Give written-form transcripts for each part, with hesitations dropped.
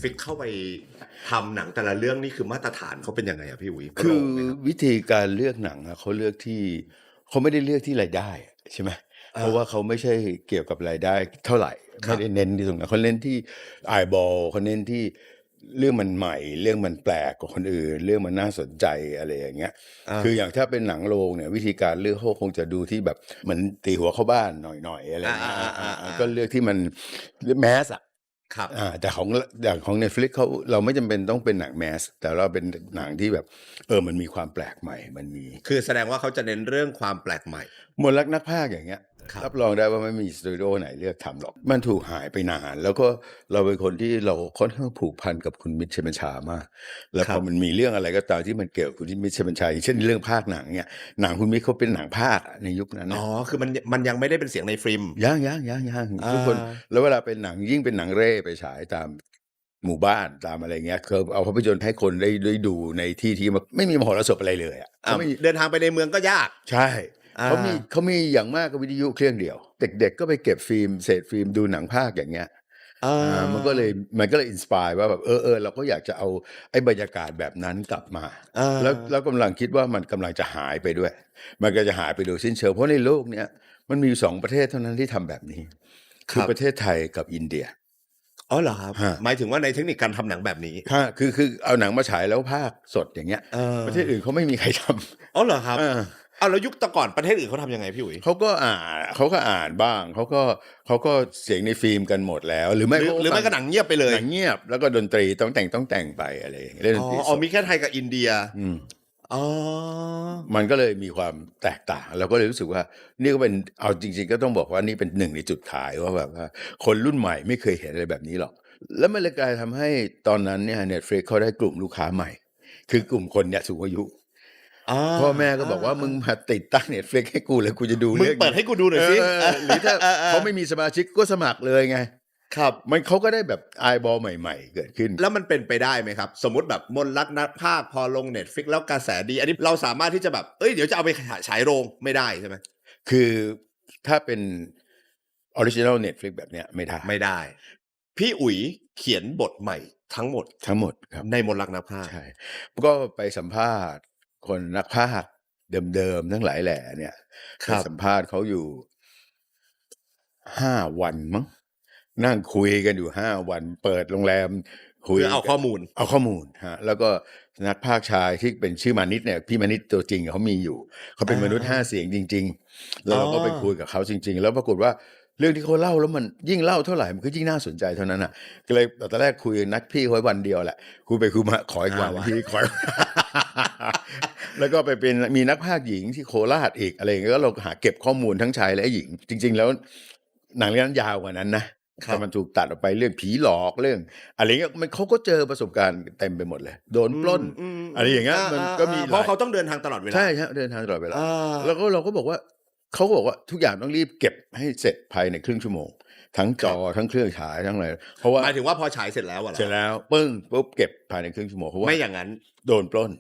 Netflix เข้าไปทำหนังแต่ละเรื่องนี่คือมาตรฐานเขาเป็นยังไงอะพี่อุ๋ย คือวิธีการเลือกหนังเขาเลือกที่เขาไม่ได้เลือกที่รายได้ใช่ไหมเพราะว่าเขาไม่ใช่เกี่ยวกับรายได้เท่าไหร่ไม่ได้เน้นที่ตรงนั้นเขาเน้นที่ไอบอลเขาเน้นที่เรื่องมันใหม่เรื่องมันแปลกกว่าคนอื่นเรื่องมันน่าสนใจอะไรอย่างเงี้ยคืออย่างถ้าเป็นหนังโรงเนี่ยวิธีการเลือกเขาคงจะดูที่แบบเหมือนตีหัวเข้าบ้านหน่อยๆอะไรเงี้ยก็เลือกที่มันแมสอะครับแต่ของ Netflix เราไม่จำเป็นต้องเป็นหนังแมสแต่เราเป็นหนังที่แบบมันมีความแปลกใหม่มันมีคือแสดงว่าเขาจะเน้นเรื่องความแปลกใหม่ มนต์รักนักพากย์อย่างเงี้ยรับรองได้ว่าไม่มีสตูดิโอไหนเลือกทำหรอกมันถูกหายไปนานแล้วก็เราเป็นคนที่เราค่อนข้างผูกพันกับคุณมิตรชัยบัญชามากแล้วพอมันมีเรื่องอะไรก็ตามที่มันเกี่ยวกับคุณมิตรชัยบัญชาอย่างเช่นเรื่องภาคหนังเนี่ยหนังคุณมิตรเขาเป็นหนังภาคในยุคนั้นอ๋อคือมันยังไม่ได้เป็นเสียงในฟิล์มยังทุกคนแล้วเวลาเป็นหนังยิ่งเป็นหนังเร่ไปฉายตามหมู่บ้านตามอะไรเงี้ยคือเอาภาพยนตร์ให้คนได้ดูในที่มันไม่มีมหรสพอะไรเลยอ่ะเดินทางไปในเมืองก็ยากใช่เขามีอย่างมากก็วิทยุเครื่องเดียวเด็กๆก็ไปเก็บฟิล์มเศษฟิล์มดูหนังภาคอย่างเงี้ยมันก็เลยอินสปายว่าแบบเราก็อยากจะเอาไอ้บรรยากาศแบบนั้นกลับมาแล้วกำลังคิดว่ามันกำลังจะหายไปด้วยมันก็จะหายไปโดยสิ้นเชิงเพราะในโลกเนี้ยมันมีอยู่2ประเทศเท่านั้นที่ทำแบบนี้คือประเทศไทยกับอินเดียอ๋อเหรอครับหมายถึงว่าในเทคนิคการทำหนังแบบนี้คือเอาหนังมาฉายแล้วภาคสดอย่างเงี้ยประเทศอื่นเขาไม่มีใครทำอ๋อเหรอครับเอาแล้วยุคแต่ก่อนประเทศอื่นเขาทำยังไงพี่อุ๋ยเขาก็อ่านบ้างเขาก็เสียงในฟิล์มกันหมดแล้วหรือไม่ก็หนังเงียบไปเลยหนังเงียบแล้วก็ดนตรีต้องแต่งไปอะไรอย่างเงี้ยเล่นดนตรีมีแค่ไทยกับอินเดียมันก็เลยมีความแตกต่างเราก็เลยรู้สึกว่านี่ก็เป็นเอาจริงๆก็ต้องบอกว่านี่เป็นหนึ่งในจุดขายว่าแบบว่าคนรุ่นใหม่ไม่เคยเห็นอะไรแบบนี้หรอกแล้วมันเลยกลายทำให้ตอนนั้นเนี่ย Netflix เขาได้กลุ่มลูกค้าใหม่คือกลุ่มคนเนี่ยสูงอายุพ่อแม่ก็บอกว่ามึงมาติดตั้ง Netflix ให้กูเลยกูจะดูเรื่องเปิดให้กูดูหน่อยสิหรือถ้าเขาไม่มีสมาชิกก็สมัครเลยไงครับเขาก็ได้แบบไอบอลใหม่ๆเกิดขึ้นแล้วมันเป็นไปได้ไหมครับสมมติแบบมนต์รักนักพากย์พอลง Netflix แล้วกระแสดีอันนี้เราสามารถที่จะแบบเดี๋ยวจะเอาไปฉายโรงไม่ได้ใช่ไหมคือถ้าเป็นออริจินัล Netflix แบบเนี้ยไม่ได้พี่อุ๋ยเขียนบทใหม่ทั้งหมดครับในมนต์รักนักพากย์ใช่ก็ไปสัมภาษณ์คนนักพากย์เดิมๆทั้งหลายแหล่เนี่ยไปสัมภาษณ์เขาอยู่5 วันมั้งนั่งคุยกันอยู่5 วันเปิดโรงแรมคุยเอาข้อมูลฮะแล้วก็นักพากย์ชายที่เป็นชื่อมานิดเนี่ยพี่มานิดตัวจริงเขามีอยู่เขาเป็นมนุษย์5 เสียงจริงๆแล้วเราก็ไปคุยกับเขาจริงๆแล้วปรากฏว่าเรื่องที่เขาเล่าแล้วมันยิ่งเล่าเท่าไหร่มันก็ยิ่งน่าสนใจเท่านั้นอ่ะก็เลยตอนแรกคุยนัดพี่ไว้วันเดียวแหละคุยไปคุยมาขออีกวันพี่ขอ แล้วก็ไปเป็นมีนักพากย์หญิงที่โคราชอีกอะไรอย่างเงี้ยก็เราหาเก็บข้อมูลทั้งชายและหญิงจริงๆแล้วหนังเรื่องนั้นยาวกว่านั้นนะแต่มันถูกตัดออกไปเรื่องผีหลอกเรื่องอะไรเงี้ยเขาก็เจอประสบการณ์เต็มไปหมดเลยโดนปล้นอะไรอย่างเงี้ยมันก็มีเพราะเขาต้องเดินทางตลอดเวลาใช่ฮะเดินทางตลอดเวลาแล้วก็เราก็บอกว่าเขาบอกว่าทุกอย่างต้องรีบเก็บให้เสร็จภายในครึ่งชั่วโมงทั้งจอทั้งเครื่องฉายทั้งอะไรเพราะว่าหมายถึงว่าพอฉายเสร็จแล้วเสร็จแล้วปึ้งปุ๊บเก็บภายในครึ่งชั่วโมงเพราะว่าไม่อย่างนั้นโดนปล้น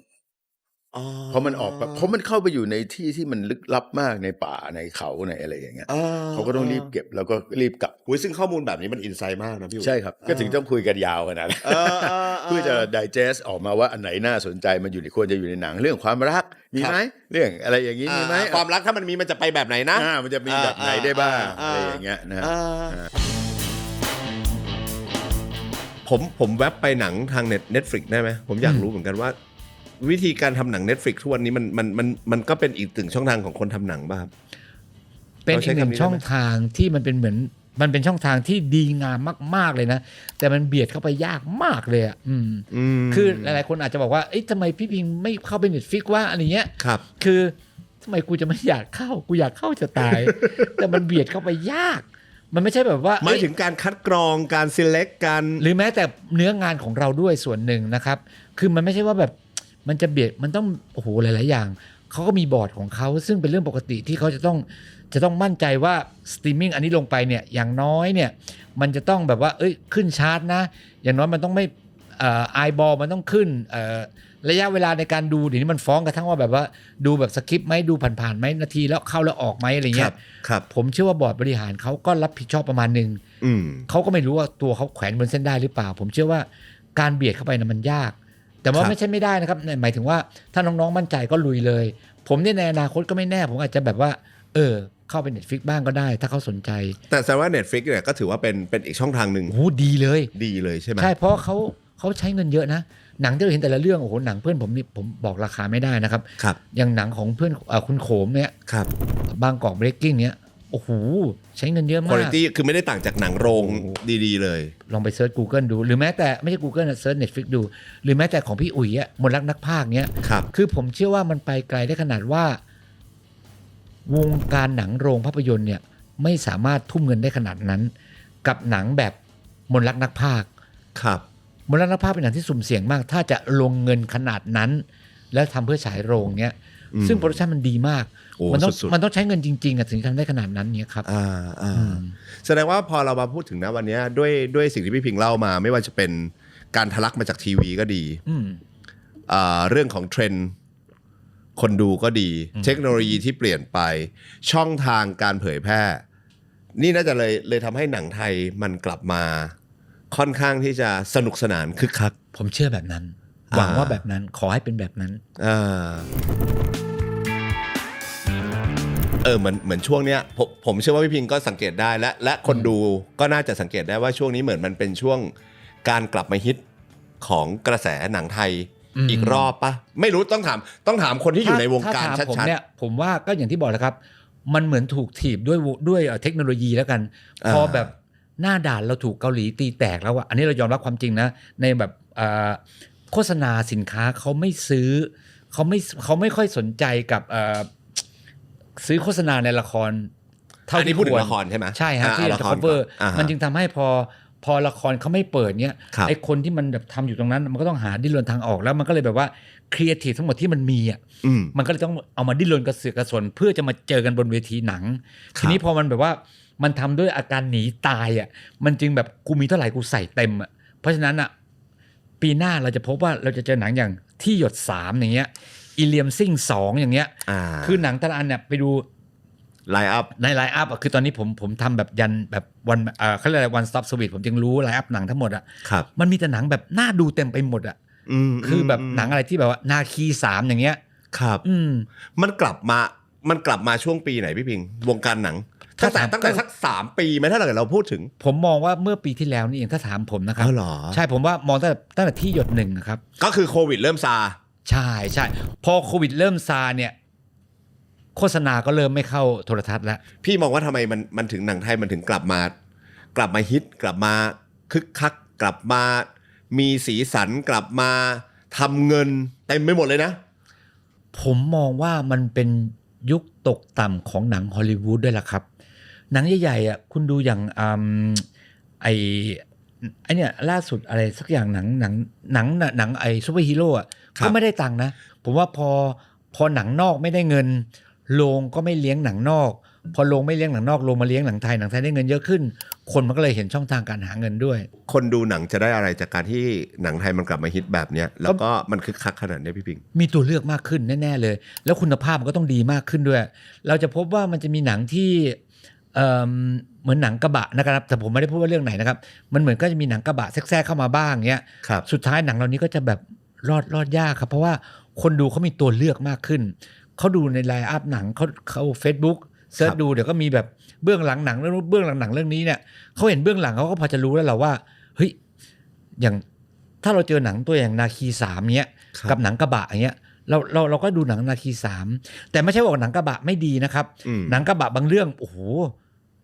เพราะมันออกเพราะมันเข้าไปอยู่ในที่มันลึกลับมากในป่าในเขาในอะไรอย่างเงี้ยเขาก็ต้องรีบเก็บแล้วก็รีบกลับซึ่งข้อมูลแบบนี้มันอินไซต์มากนะพี่ใช่ครับก็ถึงต้องคุยกันยาวขนาดนั้นเพื่อจะไดเจสออกมาว่าอันไหนน่าสนใจมันควรจะอยู่ในหนังเรื่องความรักมีไหมเรื่องอะไรอย่างนี้มีไหมความรักถ้ามันมีมันจะไปแบบไหนนะมันจะมีแบบไหนได้บ้างอะไรอย่างเงี้ยนะผมแวบไปหนังทางNetflixได้ไหมผมอยากรู้เหมือนกันว่าวิธีการทำหนัง Netflix ทุกวันนี้มันก็เป็นอีกถึงช่องทางของคนทำหนังบ้างเป็นอีกหนึ่งช่องทางที่มันเป็นเหมือนมันเป็นช่องทางที่ดีงามมากๆเลยนะแต่มันเบียดเข้าไปยากมากเลยอ่ะคือหลายๆคนอาจจะบอกว่าเอ๊ะทำไมพี่พิงไม่เข้าไป Netflix ว่าอะไรเงี้ยคือทำไมกูจะไม่อยากเข้ากูอยากเข้าจะตาย แต่มันเบียดเข้าไปยากมันไม่ใช่แบบว่าหมายถึงการคัดกรองการ select การหรือแม้แต่เนื้องานของเราด้วยส่วนหนึ่งนะครับคือมันไม่ใช่ว่าแบบมันจะเบียดมันต้องโอ้โหหลายๆอย่างเขาก็มีบอร์ดของเขาซึ่งเป็นเรื่องปกติที่เขาจะต้องมั่นใจว่าสตรีมมิ่งอันนี้ลงไปเนี่ยอย่างน้อยเนี่ยมันจะต้องแบบว่าขึ้นชาร์ตนะอย่างน้อยมันต้องไม่ไอบอลมันต้องขึ้นระยะเวลาในการดูเดี๋ยวนี้มันฟ้องกระทั่งว่าแบบว่าดูแบบสคริปต์ไหมดูผ่านๆไหมนาทีแล้วเข้าแล้วออกไหมอะไรเงี้ยผมเชื่อว่าบอร์ดบริหารเขาก็รับผิดชอบประมาณนึงเขาก็ไม่รู้ว่าตัวเขาแขวนบนเส้นได้หรือเปล่าผมเชื่อว่า การเบียดเข้าไปนะมันยากแต่ว่าไม่ใช่ไม่ได้นะครับหมายถึงว่าถ้าน้องๆมั่นใจก็ลุยเลยผมเนี่ยในอนาคตก็ไม่แน่ผมอาจจะแบบว่าเข้าไป Netflix บ้างก็ได้ถ้าเขาสนใจแต่แสดงว่า Netflix เนี่ยก็ถือว่าเป็นอีกช่องทางหนึ่งโอ้ดีเลยใช่ไหมใช่เพราะเขาใช้เงินเยอะนะหนังที่เราเห็นแต่ละเรื่องโอ้โหหนังเพื่อนผมนี่ผมบอกราคาไม่ได้นะครับอย่างหนังของเพื่อนคุณโขมเนี่ยบางกอกเบรกกิ้งเนี่ยโอ้โหใช้เงินเยอะมาก quality คือไม่ได้ต่างจากหนังโรงดีๆเลยลองไปเซิร์ช Google ดูหรือแม้แต่ไม่ใช่ Google นะเซิร์ช Netflix ดูหรือแม้แต่ของพี่อุ๋ยอ่ะมนต์รักนักพากย์เนี้ยคือผมเชื่อว่ามันไปไกลได้ขนาดว่าวงการหนังโรงภาพยนตร์เนี่ยไม่สามารถทุ่มเงินได้ขนาดนั้นกับหนังแบบมนต์รักนักพากย์มนต์รักนักพากย์เป็นหนังที่สุ่มเสี่ยงมากถ้าจะลงเงินขนาดนั้นแล้วทำเพื่อฉายโรงเนี้ยซึ่งโปรดักชันมันดีมากมันต้องใช้เงินจริงๆถึงทำได้ขนาดนั้นเนี่ยครับแสดงว่าพอเรามาพูดถึงนะวันนี้ด้วยสิ่งที่พี่พิงเล่ามาไม่ว่าจะเป็นการทะลักมาจากทีวีก็ดีเรื่องของเทรนด์คนดูก็ดีเทคโนโลยีที่เปลี่ยนไปช่องทางการเผยแพร่นี่น่าจะเลยทำให้หนังไทยมันกลับมาค่อนข้างที่จะสนุกสนานคึกคักผมเชื่อแบบนั้นหวังว่าแบบนั้นขอให้เป็นแบบนั้นเหมือนช่วงเนี้ยผมเชื่อว่าพี่พิงก็สังเกตได้และคนดูก็น่าจะสังเกตได้ว่าช่วงนี้เหมือนมันเป็นช่วงการกลับมาฮิตของกระแสหนังไทยอีกรอบปะไม่รู้ต้องถามคนที่อยู่ในวงการชัดๆเนี่ยผมว่าก็อย่างที่บอกแล้วครับมันเหมือนถูกถีบด้วยเทคโนโลยีแล้วกันพอแบบหน้าด่านเราถูกเกาหลีตีแตกแล้วอะอันนี้เรายอมรับความจริงนะในแบบโฆษณาสินค้าเขาไม่ซื้อเขาไม่ค่อยสนใจกับซื้อโฆษณาในละครเท่าที่พูดถึงละครใช่ไหมใช่ฮะที่จะ cover มันจึงทำให้พอละครเขาไม่เปิดเนี้ยไอ้คนที่มันแบบทำอยู่ตรงนั้นมันก็ต้องหาดิ้นรนทางออกแล้วมันก็เลยแบบว่าครีเอทีฟทั้งหมดที่มันมีอ่ะมันก็เลยต้องเอามาดิ้นรนกระเสือกกระสนเพื่อจะมาเจอกันบนเวทีหนังทีนี้พอมันแบบว่ามันทำด้วยอาการหนีตายอ่ะมันจึงแบบกูมีเท่าไหร่กูใส่เต็มอ่ะเพราะฉะนั้นอ่ะปีหน้าเราจะพบว่าเราจะเจอหนังอย่างที่หยด3อย่างเงี้ยอีเลียมซิ่ง2อย่างเงี้ยคือหนังแต่ละอันเนี่ยไปดูไลน์อัพในไลน์อัพคือตอนนี้ผมทำแบบยันแบบวันเขาเรียกอะไร one stop service ผมจึงรู้ไลน์อัพหนังทั้งหมดอ่ะมันมีแต่หนังแบบน่าดูเต็มไปหมดอ่ะคือแบบหนังอะไรที่แบบว่านาคี3อย่างเงี้ยครับมันกลับมาช่วงปีไหนพี่พิงวงการหนังตั้งแต่สัก3 ปีไหมถ้าเราพูดถึงผมมองว่าเมื่อปีที่แล้วนี่เองถ้าถามผมนะครับใช่ผมว่ามองตั้งแต่ที่หยด1นะครับก็คือโควิดเริ่มซาใช่พอโควิดเริ่มซาเนี่ยโฆษณาก็เริ่มไม่เข้าโทรทัศน์แล้วพี่มองว่าทำไมมันถึงหนังไทยมันถึงกลับมาฮิตกลับมาคึกคักกลับมามีสีสันกลับมาทำเงินเต็มไปหมดเลยนะผมมองว่ามันเป็นยุคตกต่ำของหนังฮอลลีวูดด้วยล่ะครับหนังใหญ่ๆอ่ะคุณดูอย่างไอ้เนี่ยล่าสุดอะไรสักอย่างหนังไอ้ซูเปอร์ฮีโร่อ่ะก็ไม่ได้ตังค์นะผมว่าพอหนังนอกไม่ได้เงินโรงก็ไม่เลี้ยงหนังนอกพอโรงไม่เลี้ยงหนังนอกโรงมาเลี้ยงหนังไทยได้เงินเยอะขึ้นคนมันก็เลยเห็นช่องทางการหาเงินด้วยคนดูหนังจะได้อะไรจากการที่หนังไทยมันกลับมาฮิตแบบเนี้ยแล้วก็มันคึกคักขนาดนี้พี่พิงมีตัวเลือกมากขึ้นแน่ๆเลยแล้วคุณภาพมันก็ต้องดีมากขึ้นด้วยเราจะพบว่ามันจะมีหนังที่เหมือนหนังกระบะนะครับแต่ผมไม่ได้พูดว่าเรื่องไหนนะครับมันเหมือนก็จะมีหนังกระบะแทรกเข้ามาบ้างเงี้ยสุดท้ายหนังเหล่านี้ก็จะแบบรอดยากครับเพราะว่าคนดูเขามีตัวเลือกมากขึ้นเขาดูในไลน์อัพหนังเขา Facebook เสิร์ชดูเดี๋ยวก็มีแบบเบื้องหลังหนังเรื่องนี้เนี่ยเขาเห็นเบื้องหลังเขาก็พอจะรู้แล้วแหละว่าเฮ้ยอย่างถ้าเราเจอหนังตัวอย่างนาคี3เนี้ยกับหนังกระบะอย่างเงี้ยเราก็ดูหนังนาคี3แต่ไม่ใช่ว่าหนังกระบะไม่ดีนะครับหนังกระบะบางเรื่องโอ้โห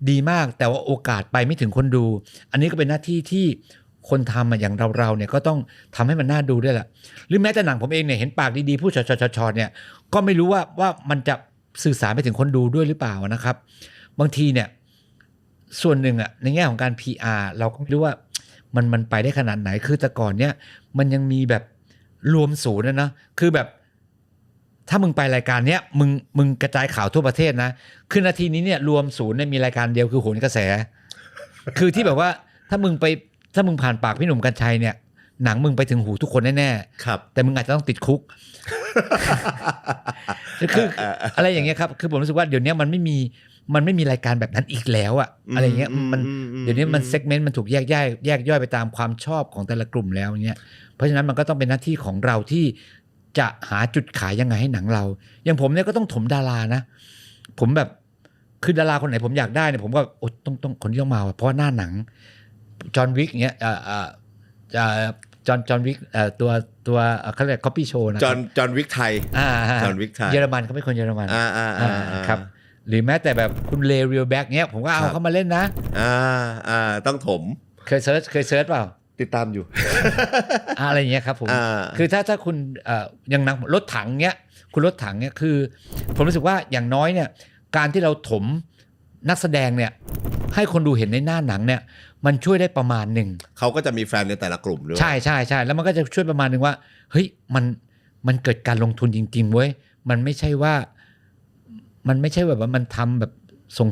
ดีมากแต่ว่าโอกาสไปไม่ถึงคนดูอันนี้ก็เป็นหน้าที่ที่คนทำอย่างเราเนี่ยก็ต้องทำให้มันน่าดูด้วยแหละหรือแม้แต่หนังผมเองเนี่ยเห็นปากดีๆพูดชอๆเนี่ยก็ไม่รู้ว่ามันจะสื่อสารไปถึงคนดูด้วยหรือเปล่านะครับบางทีเนี่ยส่วนหนึ่งอ่ะในแง่ของการ PR เราก็ไม่รู้ว่ามันไปได้ขนาดไหนคือแต่ก่อนเนี่ยมันยังมีแบบรวมศูนย์นะคือแบบถ้ามึงไปรายการเนี้ยมึงกระจายข่าวทั่วประเทศนะคือนาทีนี้เนี่ยรวมศูนย์เนี่ยมีรายการเดียวคือโหนกระแสคือที่แบบว่าถ้ามึงผ่านปากพี่หนุ่มกรรชัยเนี่ยหนังมึงไปถึงหูทุกคนแน่ๆครับแต่มึงอาจจะต้องติดคุก คืออะไรอย่างเงี้ยครับคือผมรู้สึกว่าเดี๋ยวนี้มันไม่ มันไม่มีรายการแบบนั้นอีกแล้วอะอะไรเงี้ยมันเดี๋ยวนี้มันเซกเมนต์มันถูกแยกย่อยไปตามความชอบของแต่ละกลุ่มแล้วเงี้ยเพราะฉะนั้นมันก็ต้องเป็นหน้าที่ของเราที่จะหาจุดขายยังไงให้หนังเราอย่างผมเนี่ยก็ต้องถมดารานะผมแบบคือดาราคนไหนผมอยากได้เนี่ยผมก็ต้องคนที่ต้องมาเพราะว่าหน้าหนังจอห์นวิกเงี้ยจอห์นวิกตัวเขาเรียก copy show นะจอห์นวิกไทยจอห์นวิกไทยเยอรมันเขาเป็นคนเยอรมันครับหรือแม้แต่แบบคุณเลเรียลแบ็กเนี้ยผมก็เอาเข้ามาเล่นนะต้องถมเคยเซิร์ชเปล่าติดตามอยู่ อะไรอย่างเงี้ยครับผมคือถ้าคุณอย่างหนังรถถังเนี้ยคุณรถถังเนี้ยคือผมรู้สึกว่าอย่างน้อยเนี่ยการที่เราถมนักแสดงเนี่ยให้คนดูเห็นในหน้าหนังเนี่ยมันช่วยได้ประมาณหนึ่งเขาก็จะมีแฟนในแต่ละกลุ่มด้วยใช่แล้วมันก็จะช่วยประมาณหนึ่งว่าเฮ้ยมันเกิดการลงทุนจริงๆเว้ยมันไม่ใช่ว่าแบบว่ามันทำแบบ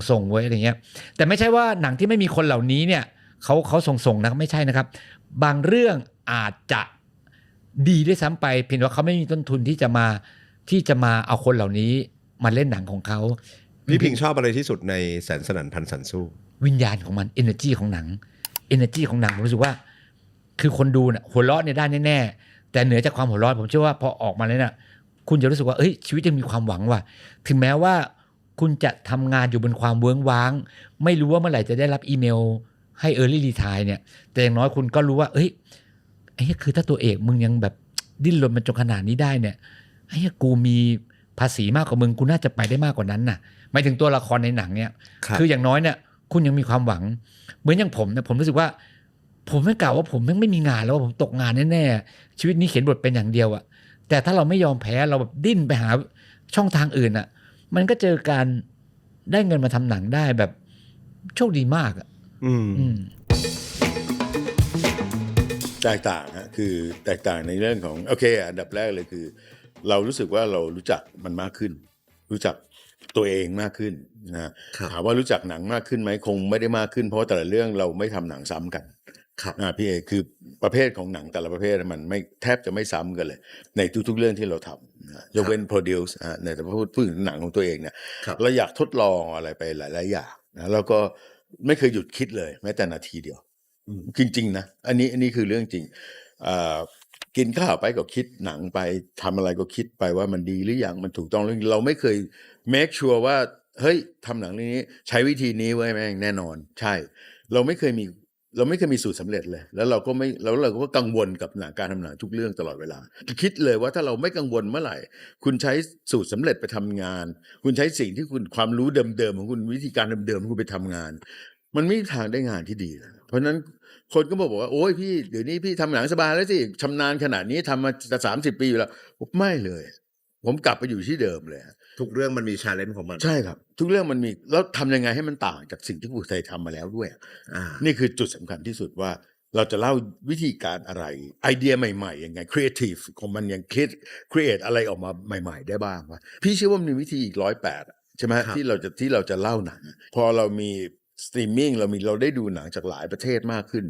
ส่งไว้อะไรเงี้ยแต่ไม่ใช่ว่าหนังที่ไม่มีคนเหล่านี้เนี่ยเขาส่งนะไม่ใช่นะครับบางเรื่องอาจจะดีด้วยซ้ำไปเพียงว่าเขาไม่มีต้นทุนที่จะมาเอาคนเหล่านี้มาเล่นหนังของเขาพี่พิงชอบอะไรที่สุดในแสนสนั่นพันสันสู้วิญญาณของมัน energy ของหนัง energy ของหนังผมรู้สึกว่าคือคนดูเนี่ยหัวเราะเนี่ยได้แน่ๆแต่เหนือจากความหัวเราะผมเชื่อว่าพอออกมาแล้วเนี่ยคุณจะรู้สึกว่าเอ้ยชีวิตยังมีความหวังว่ะถึงแม้ว่าคุณจะทำงานอยู่บนความเวิ้งว้างไม่รู้ว่าเมื่อไหร่จะได้รับอีเมลให้ early retire เนี่ยแต่อย่างน้อยคุณก็รู้ว่าเอ้ยไอ้คือถ้าตัวเอกมึงยังแบบดิ้นรนมันจนขนาดนี้ได้เนี่ยไอ้กูมีภาษีมากกว่ามึงกูน่าจะไปได้มากกว่านั้นน่ะหมายถึงตัวละครในหนังเนี่ยคืออย่างน้อยเนี่ยคุณยังมีความหวังเหมือนอย่างผมเนี่ยผมรู้สึกว่าผมไม่กล่าวว่าผมไม่มีงานแล้วว่าผมตกงานแน่ๆชีวิตนี้เขียนบทเป็นอย่างเดียวอะแต่ถ้าเราไม่ยอมแพ้เราแบบดิ้นไปหาช่องทางอื่นอะมันก็เจอการได้เงินมาทำหนังได้แบบโชคดีมากอะแตกต่างฮะคือแตกต่างในเรื่องของโอเคอันดับแรกเลยคือเรารู้สึกว่าเรารู้จักมันมากขึ้นรู้จักตัวเองมากขึ้นนะถามว่ารู้จักหนังมากขึ้นไหมคงไม่ได้มากขึ้นเพราะแต่ละเรื่องเราไม่ทำหนังซ้ำกันพี่เอคือประเภทของหนังแต่ละประเภทมันไม่แทบจะไม่ซ้ำกันเลยในทุกๆเรื่องที่เราทำยกเว้น produce ในแต่พูดถึงหนังของตัวเองเนี่ยเราอยากทดลองอะไรไปหลายๆอย่างนะแล้วก็ไม่เคยหยุดคิดเลยแม้แต่นาทีเดียวจริงๆนะอันนี้คือเรื่องจริงกินข้าวไปก็คิดหนังไปทำอะไรก็คิดไปว่ามันดีหรือยังมันถูกต้องหรือเราไม่เคย make sure ว่าเฮ้ยทำหนังเรื่องนี้ใช้วิธีนี้ไว้แม่งแน่นอนใช่เราไม่เคยมีสูตรสำเร็จเลยแล้วเราก็กังวลกับการทำหนังทุกเรื่องตลอดเวลาคิดเลยว่าถ้าเราไม่กังวลเมื่อไหร่คุณใช้สูตรสำเร็จไปทำงานคุณใช้สิ่งที่คุณความรู้เดิมๆของคุณวิธีการเดิมๆของคุณไปทำงานมันไม่มีทางได้งานที่ดีนะเพราะนั้นคนก็บอกว่าโอ้ยพี่เดี๋ยวนี้พี่ทำหนังสบายแล้วสิชำนาญขนาดนี้ทำมาจะ30 ปีอยู่แล้วไม่เลยผมกลับไปอยู่ที่เดิมเลยทุกเรื่องมันมี challenge ของมันใช่ครับทุกเรื่องมันมีแล้วทำยังไงให้มันต่างจากสิ่งที่กูเคยทำมาแล้วด้วยนี่คือจุดสำคัญที่สุดว่าเราจะเล่าวิธีการอะไรไอเดียใหม่ๆยังไง creative ของมันยังcreate อะไรออกมาใหม่ๆได้บ้างวะพี่เชื่อว่ามันมีวิธีอีก108ใช่ไหมที่เราจะเล่าหนังพอเรามีสตรีมมิ่งเราได้ดูหนังจากหลายประเทศมากขึ้น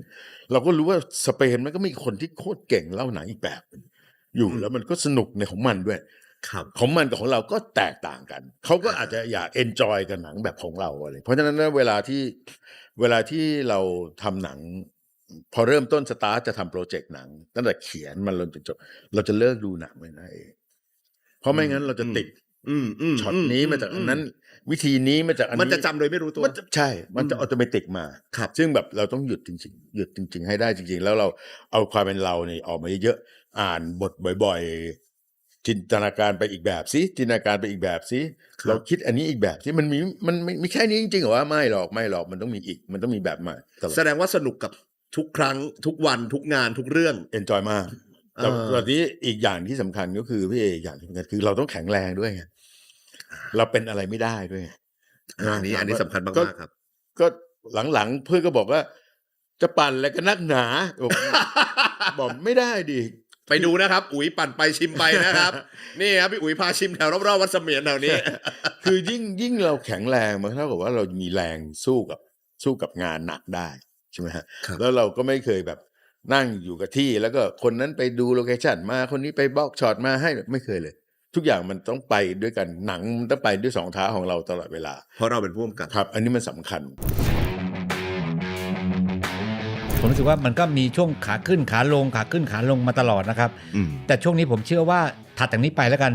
เราก็รู้ว่าสเปนมันก็มีคนที่โคตรเก่งเล่าหนังอีกแบบอยู่แล้วมันก็สนุกในของมันด้วยของมันกับของเราก็แตกต่างกันเขาก็อาจจะอยากเอนจอยกับหนังแบบของเราอะไรเพราะฉะนั้นเวลาที่เราทำหนังพอเริ่มต้นสตาร์ทจะทำโปรเจกต์หนังตั้งแต่เขียนมันจนจบเราจะเลิกดูหนังไม่ได้เพราะไม่งั้นเราจะติดช็อตนี้มาจากอันนั้นวิธีนี้มาจากอันนี้มันจะจำโดยไม่รู้ตัวใช่มันจะออโตเมติกมาซึ่งแบบเราต้องหยุดจริงๆให้ได้จริงๆแล้วเราเอาความเป็นเราเนี่ยออกมาเยอะๆอ่านบทบ่อยๆจินตนาการไปอีกแบบสิจินตนาการไปอีกแบบสิเราคิดอันนี้อีกแบบสิมันมีแค่นี้จริงๆเหรอว่าไม่หรอกมันต้องมีอีกมันต้องมีแบบใหม่แสดงว่าสนุกกับทุกครั้งทุกวันทุกงานทุกเรื่องเอนจอยมากแต่ตอนนี้อีกอย่างที่สำคัญก็คือพี่อย่างที่สำคัญคือเราต้องแข็งแรงด้วยไงเราเป็นอะไรไม่ได้ด้วยอันนี้สำคัญมากๆครับก็หลังๆเพื่อนก็บอกว่าจะปั่นอะไรกันนักหนาบอกไม่ได้ดิไปดูนะครับอุ๋ยปั่นไปชิมไปนะครับนี่ครับพี่อุ๋ยพาชิมแถวรอบๆวัดเสมียนแถวนี้คือยิ่งเราแข็งแรงมันเท่ากับว่าเรามีแรงสู้กับงานหนักได้ใช่ไหมฮะแล้วเราก็ไม่เคยแบบนั่งอยู่กับที่แล้วก็คนนั้นไปดูโลเคชั่นมาคนนี้ไปบล็อกช็อตมาให้ไม่เคยเลย ทุกอย่างมันต้องไปด้วยกันหนังมันต้องไปด้วยสองเท้าของเราตลอดเวลา เพราะเราเป็นผู้กำกับ ครับ อันนี้มันสำคัญ ผมรู้สึกว่ามันก็มีช่วงขาขึ้นขาลงขาขึ้นขาลงมาตลอดนะครับ แต่ช่วงนี้ผมเชื่อว่าถัดจากนี้ไปแล้วกัน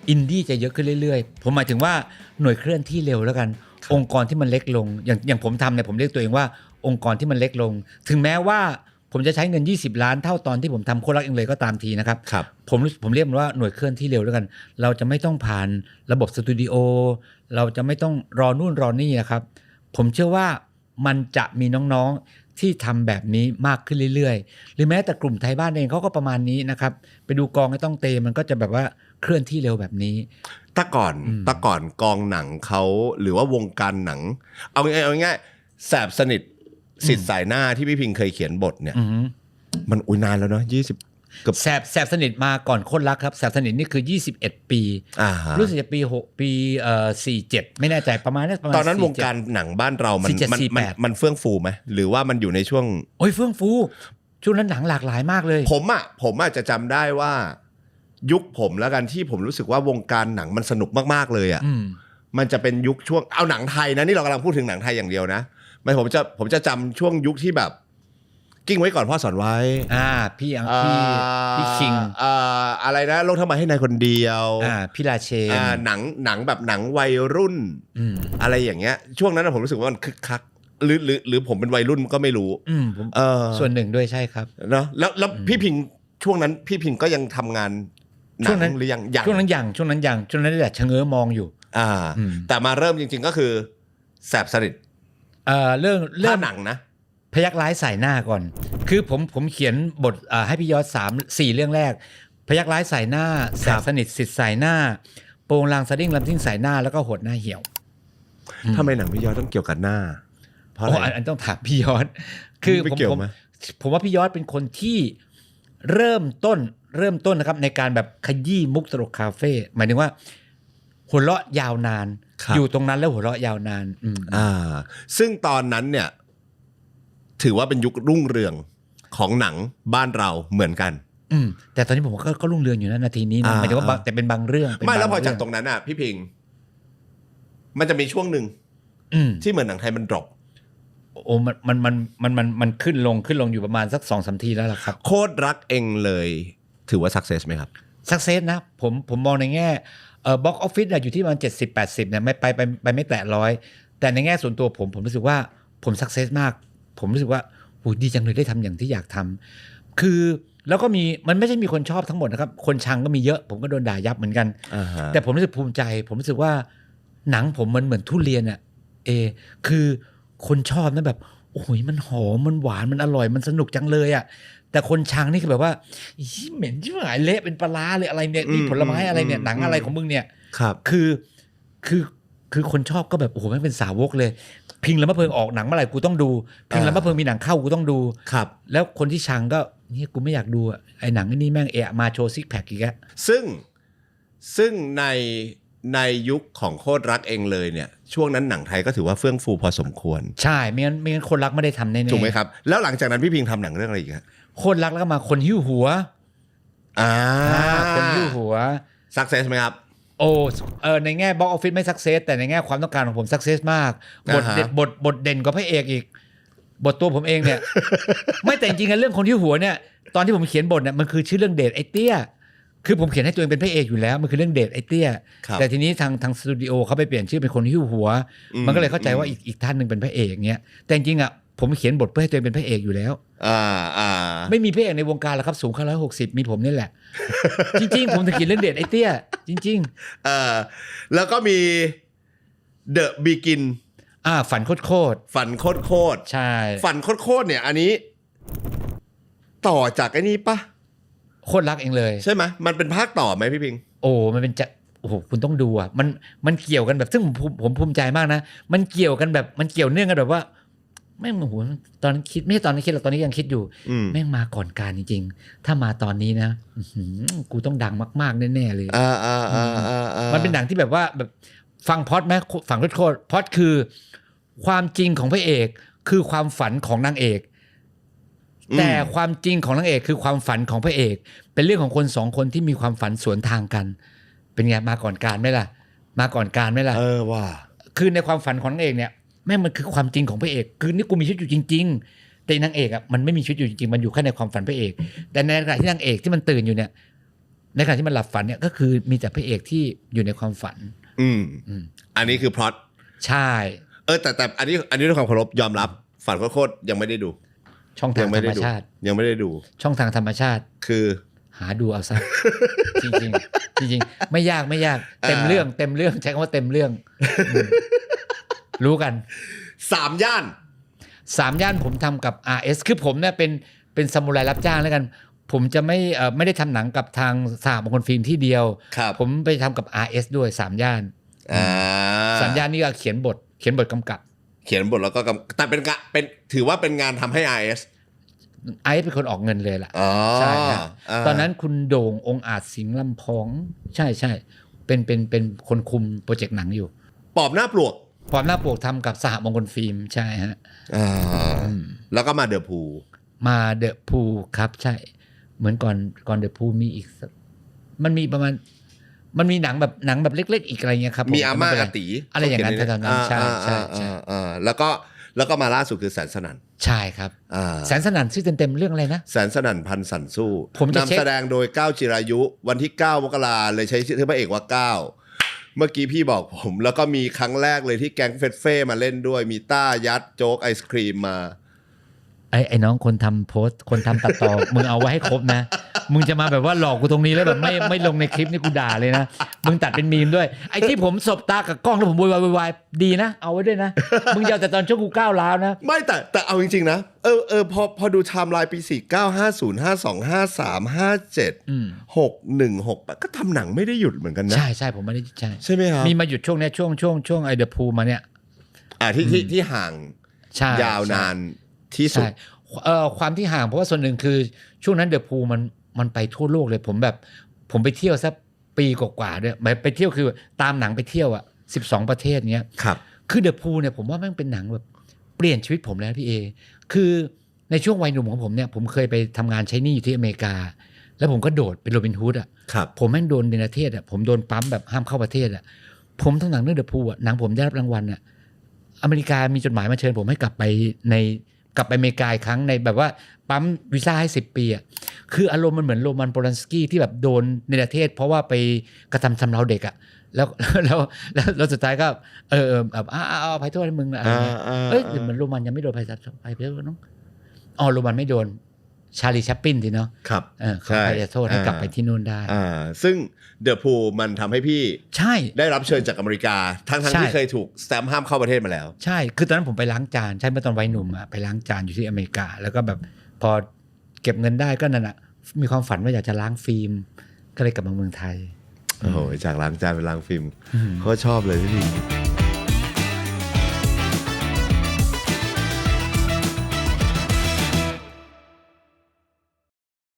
อินดี้จะเยอะขึ้นเรื่อยๆผมหมายถึงว่าหน่วยเคลื่อนที่เร็วแล้วกันองค์กรที่มันเล็กลงอย่างผมทำเนี่ยผมเรียกตัวเองว่าองค์กรที่มันเล็กลงถึงแม้ว่าผมจะใช้เงิน20ล้านเท่าตอนที่ผมทำโคตรรักเองเลยก็ตามทีนะครับ ผมเรียกมันว่าหน่วยเคลื่อนที่เร็วแล้วกันเราจะไม่ต้องผ่านระบบสตูดิโอเราจะไม่ต้องรอนู่นรอนี่นะครับผมเชื่อว่ามันจะมีน้องๆที่ทำแบบนี้มากขึ้นเรื่อยๆหรือแม้แต่กลุ่มไทยบ้านเองเขาก็ประมาณนี้นะครับไปดูกองให้ต้องเตมันก็จะแบบว่าเคลื่อนที่เร็วแบบนี้แต่ก่อนกองหนังเขาหรือว่าวงการหนังเอาง่ายแสบสนิทสิทธิ์สายหน้าที่พี่พิงเคยเขียนบทเนี่ยมันนานแล้วเนาะ20กับแสบสนิทมาก่อนโคตรรักครับแสบสนิทนี่คือ21ปีรู้สึกจะปี6ปี47ไม่แน่ใจประมาณนั้นตอนนั้นวงการหนังบ้านเรามันเฟื่องฟูไหมหรือว่ามันอยู่ในช่วงโอ้ยเฟื่องฟูช่วงนั้นหนังหลากหลายมากเลยผมจะจำได้ว่ายุคผมแล้วกันที่ผมรู้สึกว่าวงการหนังมันสนุกมากๆเลยอ่ะมันจะเป็นยุคช่วงเอาหนังไทยนะนี่เรากำลังพูดถึงหนังไทยอย่างเดียวนะไม่ผมจะจำช่วงยุคที่แบบกิ้งไว้ก่อนพ่อสอนไว้พี่คิงอะไรนะโลกทำไมให้นายคนเดียวพี่ราเชนหนังแบบหนังวัยรุ่นอะไรอย่างเงี้ยช่วงนั้นผมรู้สึกว่ามันคึกคักหรือผมเป็นวัยรุ่นก็ไม่รู้ส่วนหนึ่งด้วยใช่ครับเนาะแล้วพี่พิงช่วงนั้นพี่พิงก็ยังทำงานหนังหรือยังช่วงนั้นแหละชะเง้อมองอยู่แต่มาเริ่มจริงๆก็คือแสบสนิทเรื่องหนังนะพยักร้ายสายหน้าก่อนคือผมเขียนบทให้พี่ยอด4เรื่องแรกพยักร้ายสายหน้าแสบสนิทสิทธิ์สายหน้าโปงลางสดิ้งลำทิ้งสายหน้าแล้วก็หดหน้าเหี่ยวทำไมหนังพี่ยอดต้องเกี่ยวกับหน้าเพราะอันต้องถามพี่ยอดคือผมว่าพี่ยอดเป็นคนที่เริ่มต้นนะครับในการแบบขยี้มุกตลกคาเฟ่หมายถึงว่าหัวเราะยาวนานอยู่ตรงนั้นแล้วหัวเราะยาวนานซึ่งตอนนั้นเนี่ยถือว่าเป็นยุครุ่งเรืองของหนังบ้านเราเหมือนกันแต่ตอนนี้ผมก็รุ่งเรืองอยู่นะนาทีนี้นะหมายถึงว่าแต่เป็นบางเรื่องไม่แล้วพอจากตรงนั้นอ่ะพี่พิงมันจะมีช่วงหนึ่งที่เหมือนหนังไทยมันดรอปโอ้มันขึ้นลงอยู่ประมาณสัก 2-3 ทีแล้วล่ะครับโคตรรักเองเลยถือว่าสักเซสไหมครับสักเซสนะผมมองในแง่บ็อกออฟฟิศอยู่ที่ประมาณ70-80เนี่ยไม่ไปไม่แตะ100แต่ในแง่ส่วนตัวผมรู้สึกว่าผมสักเซสมากผมรู้สึกว่าโหดีจังเลยได้ทำอย่างที่อยากทำคือแล้วก็มันไม่ใช่มีคนชอบทั้งหมดนะครับคนชังก็มีเยอะผมก็โดนด่ายับเหมือนกันแต่ผมรู้สึกภูมิใจผมรู้สึกว่าหนังผมมันเหมือนทุเรียนอ่ะคือคนชอบนะแบบโอ้ยมันหอมมันหวานมันอร่อยมันสนุกจังเลยอ่ะแต่คนชังนี่คือแบบว่าเหม็นชิบหายเละเป็นปลาเลยอะไรเนี่ยนี่ผลไม้อะไรเนี่ยหนังอะไรของมึงเนี่ยคือคนชอบก็แบบโอ้โหแม่งเป็นสาวกเลยพิงแล้วมะเพิงออกหนังเมื่อไหร่กูต้องดูพิงแล้วมะเพิงมีหนังเข้ากูต้องดูแล้วคนที่ชังก็นี่กูไม่อยากดูไอ้หนังนี่แม่งมาโชว์ซิกแพคอีกแล้วซึ่งในยุคของโคตรรักเองเลยเนี่ยช่วงนั้นหนังไทยก็ถือว่าเฟื่องฟูพอสมควรใช่ไม่งั้นคนรักไม่ได้ทำแน่ๆถูกไหมครับแล้วหลังจากนั้นพี่พิงทำหนังเรื่องอะไรอีกครับโคตรรักแล้วก็มาคนหิ้วหัวคนหิ้วหัวซักเซสไหมครับในแง่บ็อกออฟฟิศไม่ซักเซสแต่ในแง่ความต้องการของผมซักเซสมากบทเด่นกว่าพระเอกอีกบทตัวผมเองเนี่ย ไม่แต่จริงๆเรื่องคนที่หัวเนี่ยตอนที่ผมเขียนบทเนี่ยมันคือชื่อเรื่องเดทไอเตี้ยคือผมเขียนให้ตัวเองเป็นพระเอกอยู่แล้วมันคือเรื่องเดทไอเตี้ยแต่ทีนี้ทางสตูดิโอเขาไปเปลี่ยนชื่อเป็นคนหิ้วหัวมันก็เลยเข้าใจว่าอีกท่านนึงเป็นพระเอกเงี้ยแต่จริงๆอ่ะผมเขียนบทเพื่อให้ตัวเองเป็นพระเอกอยู่แล้วไม่มีพระเอกในวงการหรอกครับสูงแค่160มีผมนี่แหละจริงๆผมถึงเขียนเรื่องเดทไอเตี้ยจริงๆแล้วก็มีเดอะบิกินฝันโคตรใช่ฝันโคตรเนี่ยอันนี้ต่อจากไอ้นี้ปะโคตรรักเองเลยใช่ไหมมันเป็นภาคต่อไหมพี่พิงมันเป็นโอ้โหคุณต้องดูมันเกี่ยวกันแบบซึ่งผมภูมิใจมากนะมันเกี่ยวกันแบบมันเกี่ยวเนื่องกันแบบว่าแม่งโอ้โหตอนนั้นคิดไม่ใช่ตอนนั้นคิดหรอกตอนนี้ยังคิดอยู่แม่งมาก่อนการจริงๆถ้ามาตอนนี้นะกูต้องดังมากๆแน่ๆเลยมันเป็นหนังที่แบบว่าแบบฟังพอดไหมฟังโคตรพอดคือความจริงของพระเอกคือความฝันของนางเอก แต่ความจริงของนางเอกคือความฝันของพระเอก เป็นเรื่องของคนสองคนที่มีความฝันสวนทางกัน เป็นไงมาก่อนการไหมล่ะมาก่อนการไหมล่ะ ว่า คือในความฝันของนางเอกเนี่ยแม่งมันคือความจริงของพระเอกคือนี่กูมีชีวิตอยู่จริงๆแต่นางเอกอ่ะมันไม่มีชีวิตอยู่จริงๆมันอยู่แค่ในความฝันพระเอก แต่ในขณะที่นางเอกที่มันตื่นอยู่เนี่ยในขณะที่มันหลับฝันเนี่ยก็คือมีแต่พระเอกที่อยู่ในความฝัน อันนี้คือพล็อต ใช่ แต่อันนี้ด้วยความเคารพยอมรับฝันโคตรยังไม่ได้ดู ช่องทางธรรมชาติ ยังไม่ได้ดู ช่องทางธรรมชาติ คือ หาดูเอาซะ จริงๆจริงๆไม่ยากเต็มเรื่องใช้คำว่าเต็มเรื่องรู้กัน 3 ย่าน 3 ย่านผมทำกับ RS คือผมเนี่ยเป็นซามูไรรับจ้างแล้วกัน ผมจะไม่ได้ทำหนังกับทางสหมงคลฟิล์มที่เดียว ครับ ผมไปทำกับ RS ด้วย3 ย่าน 3 ย่านนี่ก็เขียนบทกำกับ เขียนบทแล้วก็แต่เป็นถือว่าเป็นงานทำให้ RS RS เป็นคนออกเงินเลยล่ะ ใช่ครับตอนนั้นคุณโด่งองค์อาจสิงห์ลำพองใช่เป็นคนคุมโปรเจกต์หนังอยู่ ปอบหน้าปลวก ความหน้าปกทำกับสหมงคลฟิล์มใช่ฮะ แล้วก็มาเดอะพูล มาเดอะพูครับใช่ เหมือนก่อนเดอะพูมีอีกมันมีประมาณมันมีหนังแบบเล็กๆอีกอะไรเงี้ยครับ มีอาม่าอาตี อะไรอย่างนั้นตอนนั้นใช่แล้วก็มาล่าสุดคือแสนสนั่น ใช่ครับแสนสนั่นชื่อเต็มๆเรื่องอะไรนะ แสนสนั่นพันสันสู้ ผมจะเช็ค นำแสดงโดยก้าวจิรายุวันที่9 มกราเลยใช้ชื่อพระเอกว่าก้าวเมื่อกี้พี่บอกผมแล้วก็มีครั้งแรกเลยที่แก๊งเฟสเฟ่มาเล่นด้วยมีต้ายัดโจ๊กไอศครีมมา ไอ้น้องคนทำโพสต์คนทำตัดต่อ มึงเอาไว้ให้ครบนะ มึงจะมาแบบว่าหลอกกูตรงนี้แล้วแบบไม่ลงในคลิปนี่กูด่าเลยนะ มึงตัดเป็นมีมด้วย ไอ้ที่ผมสบตากับกล้องแล้วผมวายดีนะ เอาไว้ด้วยนะ มึงอย่าแต่ตอนช่วงกูก้าวร้าวนะ ไม่แต่เอาจริงๆนะพอดูไทม์ไลน์ปี49 50 52 53 57 616ก็ทำหนังไม่ได้หยุดเหมือนกันนะ ใช่ผมไม่ได้ใช่ ไหมครับ มีมาหยุดช่วงเนี้ยช่วงไอเดอะพูมาเนี่ย ที่ห่าง ใช่ ยาวนานที่สุด ใช่ความที่ห่างเพราะว่าส่วนหนึ่งคือช่วงนั้นเดอะพูมันไปทั่วโลกเลยผมไปเที่ยวสักปีกว่าๆด้วยไปเที่ยวคือตามหนังไปเที่ยว12 ประเทศเนี้ย ครับ คือเดอะพูเนี่ยผมว่าแม่งเป็นหนังแบบเปลี่ยนชีวิตผมแล้วพี่เอคือในช่วงวัยหนุ่มของผมเนี่ยผมเคยไปทำงานใช้หนี้อยู่ที่อเมริกา แล้วผมก็โดดเป็นโรบินฮูดครับ ผมแม่งโดนในประเทศผมโดนปั๊มแบบห้ามเข้าประเทศผมทั้งหนังเรื่องเดอะพูหนังผมได้รับรางวัลอเมริกามีจดหมายมาเชิญผมให้กลับไปอเมริกาอีกครั้งในแบบว่าปั๊มวีซ่าให้10 ปีคืออารมณ์มันเหมือนโรมันโปลันสกี้ที่แบบโดนในประเทศเพราะว่าไปกระทำชำเราเด็กแล้วสุดท้ายก็แบบเอาอภัยโทษให้มึงอะไรเงี้ยเหมือนโรมันยังไม่โดนภัยโทษน้องโรมันไม่โดนชาลีแชปปินสิเนาะ ครับ เขาภัยโทษให้กลับไปที่นู่นได้ซึ่งเดอะพูมันทำให้พี่ ใช่ ได้รับเชิญจากอเมริกาทั้งที่เคยถูกสแตมป์ห้ามเข้าประเทศมาแล้ว ใช่คือตอนนั้นผมไปล้างจานใช่เมื่อตอนวัยหนุ่มไปล้างจานอยู่ที่อเมริกาแล้วก็แบบพอเก็บเงินได้ก็นั่นมีความฝันว่าอยากจะล้างฟิล์มก็เลยกลับมาเมืองไทย โอ้โหจากล้างจานเป็นล้างฟิล์มเขาชอบเลยพี่